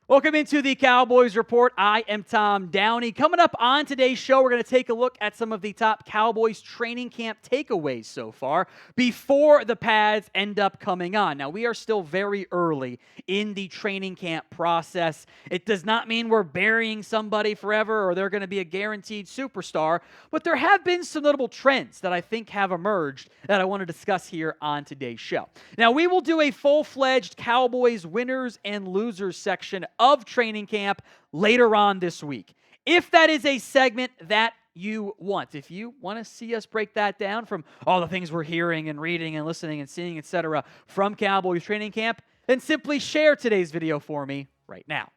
Welcome into the Cowboys Report. I am Tom Downey. Coming up on today's show, we're going to take a look at some of the top Cowboys training camp takeaways so far before the pads end up coming on. Now, we are still very early in the training camp process. It does not mean we're burying somebody forever or they're going to be a guaranteed superstar, but there have been some notable trends that I think have emerged that I want to discuss here on today's show. Now, we will do a full-fledged Cowboys winners and losers section of training camp later on this week. If that is a segment that you want, if you want to see us break that down from all the things we're hearing and reading and listening and seeing, etc., from Cowboys training camp, then simply share today's video for me right now.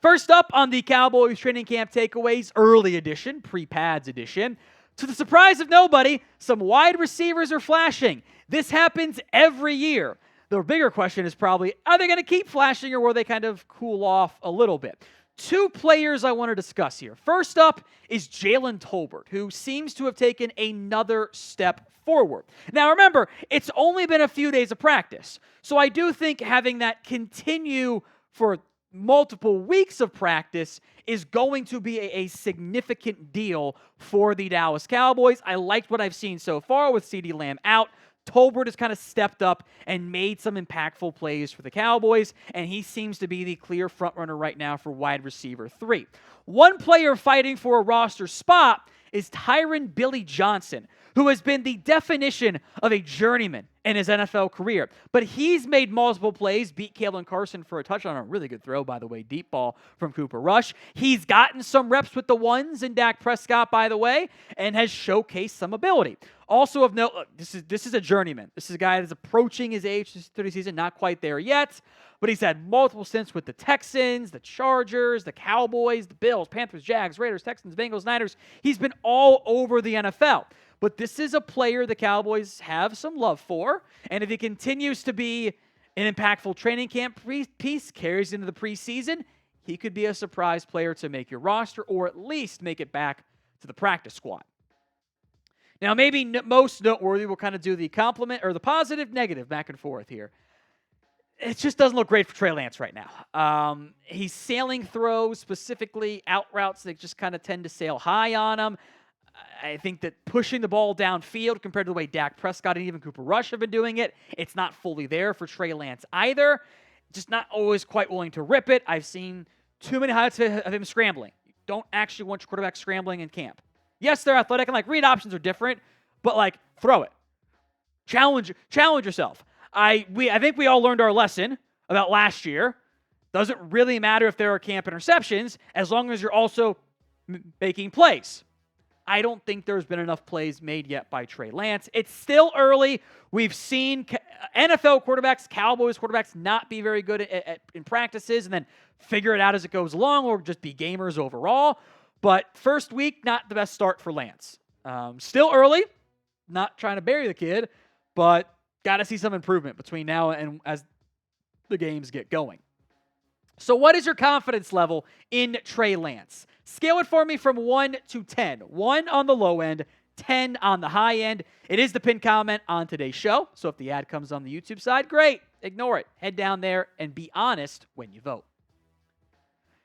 First up on the Cowboys training camp takeaways, early edition, pre-pads edition. To the surprise of nobody, some wide receivers are flashing. This happens every year. The bigger question is probably, are they going to keep flashing or will they kind of cool off a little bit? Two players I want to discuss here. First up is Jalen Tolbert, who seems to have taken another step forward. Now remember, it's only been a few days of practice, so I do think having that continue for multiple weeks of practice is going to be a significant deal for the Dallas Cowboys. I liked what I've seen so far with CeeDee Lamb out. Tolbert has kind of stepped up and made some impactful plays for the Cowboys, and he seems to be the clear frontrunner right now for wide receiver 3. One player fighting for a roster spot is Tyron Billy Johnson, who has been the definition of a journeyman in his NFL career. But he's made multiple plays, beat Caelen Carson for a touchdown, a really good throw, by the way, deep ball from Cooper Rush. He's gotten some reps with the ones in Dak Prescott, by the way, and has showcased some ability. Also of note, look, this is a journeyman. This is a guy that's approaching his age, this 30 season, not quite there yet, but he's had multiple stints with the Texans, the Chargers, the Cowboys, the Bills, Panthers, Jags, Raiders, Texans, Bengals, Niners. He's been all over the NFL. But this is a player the Cowboys have some love for, and if he continues to be an impactful training camp piece, carries into the preseason, he could be a surprise player to make your roster or at least make it back to the practice squad. Now, maybe most noteworthy, we'll kind of do the compliment or the positive, negative back and forth here. It just doesn't look great for Trey Lance right now. He's sailing throws, specifically out routes that just kind of tend to sail high on him. I think that pushing the ball downfield compared to the way Dak Prescott and even Cooper Rush have been doing it, it's not fully there for Trey Lance either. Just not always quite willing to rip it. I've seen too many highlights of him scrambling. You don't actually want your quarterback scrambling in camp. Yes, they're athletic, and read options are different, but throw it. Challenge yourself. I think we all learned our lesson about last year. Doesn't really matter if there are camp interceptions as long as you're also making plays. I don't think there's been enough plays made yet by Trey Lance. It's still early. We've seen NFL quarterbacks, Cowboys quarterbacks not be very good in practices and then figure it out as it goes along or just be gamers overall. But first week, not the best start for Lance. Still early. Not trying to bury the kid, but got to see some improvement between now and as the games get going. So what is your confidence level in Trey Lance? Scale it for me from 1 to 10. 1 on the low end, 10 on the high end. It is the pinned comment on today's show, so if the ad comes on the YouTube side, great. Ignore it. Head down there and be honest when you vote.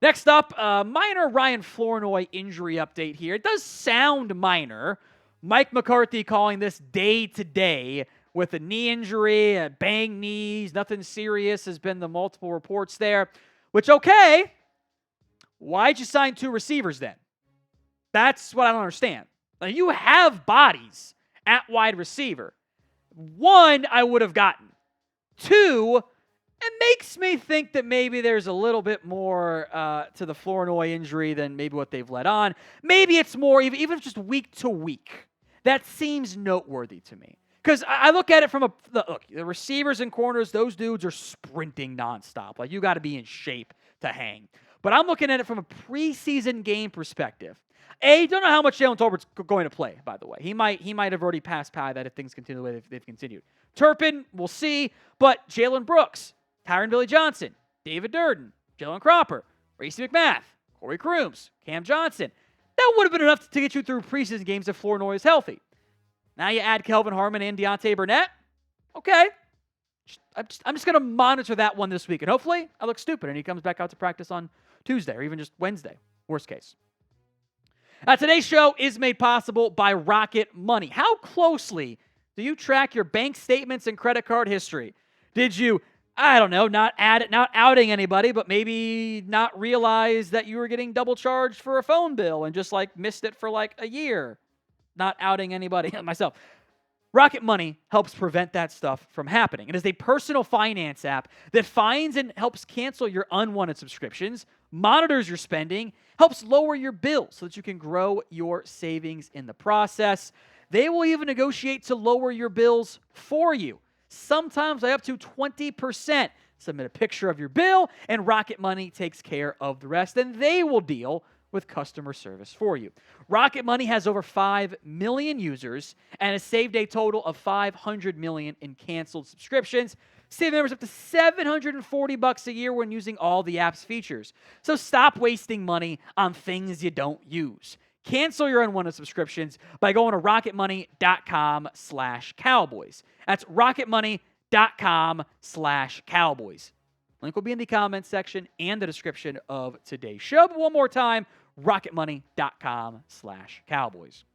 Next up, minor Ryan Flournoy injury update here. It does sound minor. Mike McCarthy calling this day-to-day with a knee injury, banged knees, nothing serious has been the multiple reports there, which, okay, why'd you sign 2 receivers then? That's what I don't understand. Now, you have bodies at wide receiver. 1, I would have gotten. 2, it makes me think that maybe there's a little bit more to the Flournoy injury than maybe what they've let on. Maybe it's more, even if it's just week to week. That seems noteworthy to me. Because I look at it from look, the receivers and corners, those dudes are sprinting nonstop. You got to be in shape to hang. But I'm looking at it from a preseason game perspective. Don't know how much Jalen Tolbert's going to play, by the way. He might have already passed by that if things continue the way they've continued. Turpin, we'll see. But Jalen Brooks, Tyron Billy Johnson, David Durden, Jalen Cropper, Racey McMath, Corey Crooms, Cam Johnson. That would have been enough to get you through preseason games if Flournoy is healthy. Now you add Kelvin Harmon and Deontay Burnett. Okay. I'm just going to monitor that one this week. And hopefully I look stupid and he comes back out to practice on Tuesday or even just Wednesday, worst case. Today's show is made possible by Rocket Money. How closely do you track your bank statements and credit card history? Did you, I don't know, not outing anybody, but maybe not realize that you were getting double charged for a phone bill and just like missed it for like a year? Not outing anybody, myself. Rocket Money helps prevent that stuff from happening. It is a personal finance app that finds and helps cancel your unwanted subscriptions, monitors your spending, helps lower your bills so that you can grow your savings in the process. They will even negotiate to lower your bills for you, sometimes by up to 20%. Submit a picture of your bill, and Rocket Money takes care of the rest, and they will deal with customer service for you. Rocket Money has over 5 million users and has saved a total of $500 million in canceled subscriptions, saving members up to $740 a year when using all the app's features. So stop wasting money on things you don't use. Cancel your unwanted subscriptions by going to rocketmoney.com/Cowboys. That's rocketmoney.com/Cowboys. Link will be in the comments section and the description of today's show. But one more time, rocketmoney.com/Cowboys.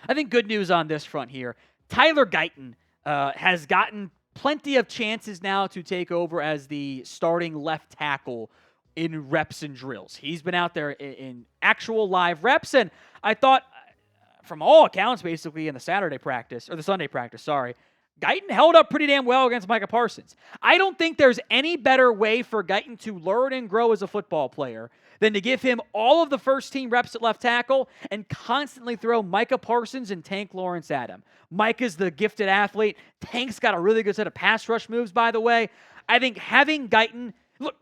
I think good news on this front here. Tyler Guyton has gotten plenty of chances now to take over as the starting left tackle in reps and drills. He's been out there in actual live reps, and I thought, from all accounts, basically in the Sunday practice, Guyton held up pretty damn well against Micah Parsons. I don't think there's any better way for Guyton to learn and grow as a football player than to give him all of the first-team reps at left tackle and constantly throw Micah Parsons and Tank Lawrence at him. Micah's the gifted athlete. Tank's got a really good set of pass rush moves, by the way. I think having Guyton... Look,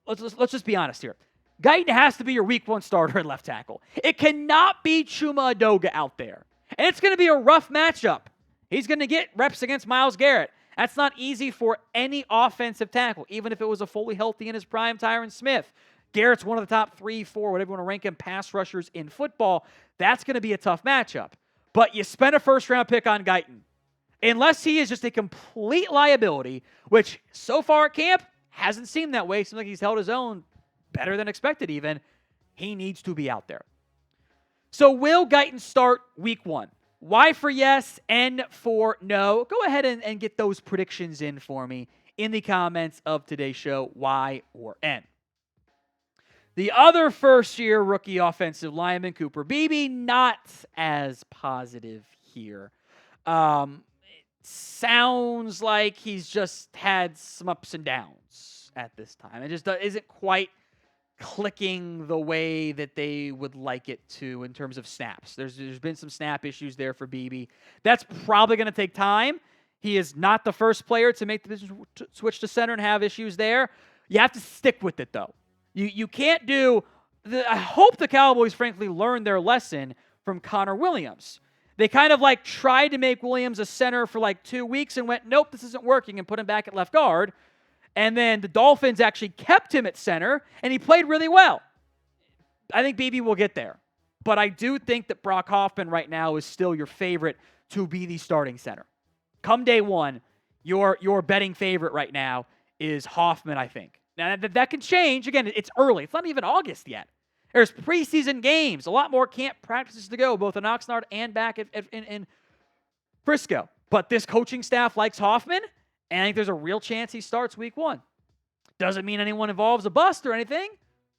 let's just be honest here. Guyton has to be your week 1 starter at left tackle. It cannot be Chuma Adoga out there. And it's going to be a rough matchup. He's going to get reps against Myles Garrett. That's not easy for any offensive tackle, even if it was a fully healthy in his prime Tyron Smith. Garrett's one of the top 3, 4, whatever you want to rank him, pass rushers in football. That's going to be a tough matchup. But you spend a first-round pick on Guyton. Unless he is just a complete liability, which so far at camp hasn't seemed that way. Seems like he's held his own better than expected even. He needs to be out there. So will Guyton start week 1? Y for yes, N for no. Go ahead and get those predictions in for me in the comments of today's show, Y or N. The other first-year rookie offensive lineman, Cooper Beebe, not as positive here. Sounds like he's just had some ups and downs at this time. It just isn't quite clicking the way that they would like it to in terms of snaps. There's been some snap issues there for Beebe. That's probably going to take time. He is not the first player to make the switch to center and have issues there. You have to stick with it, though. You can't do... I hope the Cowboys, frankly, learned their lesson from Connor Williams. They kind of like tried to make Williams a center for like 2 weeks and went, nope, this isn't working, and put him back at left guard. And then the Dolphins actually kept him at center, and he played really well. I think Beebe will get there. But I do think that Brock Hoffman right now is still your favorite to be the starting center. Come day 1, your betting favorite right now is Hoffman, I think. Now, that can change. Again, it's early. It's not even August yet. There's preseason games. A lot more camp practices to go, both in Oxnard and back in Frisco. But this coaching staff likes Hoffman, and I think there's a real chance he starts week 1. Doesn't mean anyone involves a bust or anything,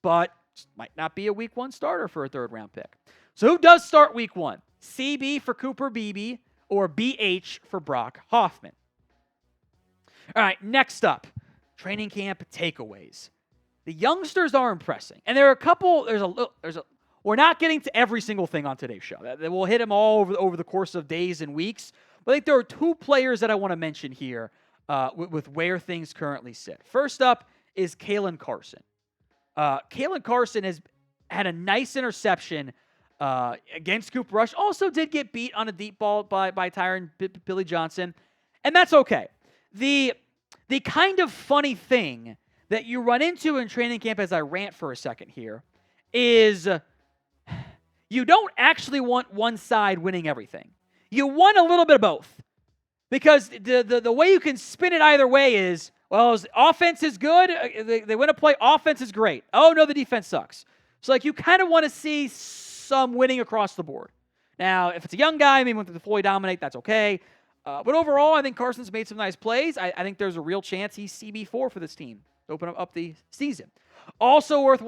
but might not be a week 1 starter for a 3rd-round pick. So who does start week 1? CB for Cooper Beebe or BH for Brock Hoffman? All right, next up, training camp takeaways. The youngsters are impressing, and there are a couple. We're not getting to every single thing on today's show. We'll hit them all over the course of days and weeks. But I think there are 2 players that I want to mention here with where things currently sit. First up is Caelen Carson. Caelen Carson has had a nice interception against Cooper Rush. Also did get beat on a deep ball by Tyron Billy Johnson, and that's okay. The kind of funny thing that you run into in training camp, as I rant for a second here, is you don't actually want one side winning everything. You want a little bit of both. Because the way you can spin it either way is, well, offense is good. They win a play. Offense is great. Oh, no, the defense sucks. So, you kind of want to see some winning across the board. Now, if it's a young guy, maybe when the fully dominate, that's okay. But overall, I think Carson's made some nice plays. I think there's a real chance he's CB4 for this team to open up the season. Also worth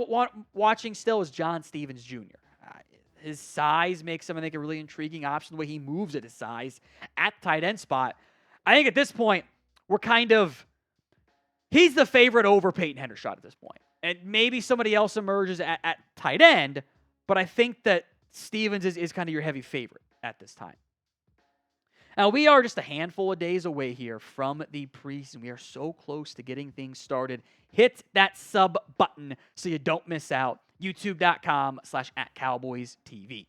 watching still is John Stevens Jr. His size makes him, I think, a really intriguing option, the way he moves at his size at the tight end spot. I think at this point, he's the favorite over Peyton Hendershot at this point. And maybe somebody else emerges at tight end, but I think that Stevens is kind of your heavy favorite at this time. Now, we are just a handful of days away here from the preseason. We are so close to getting things started. Hit that sub button so you don't miss out. YouTube.com/@CowboysTV.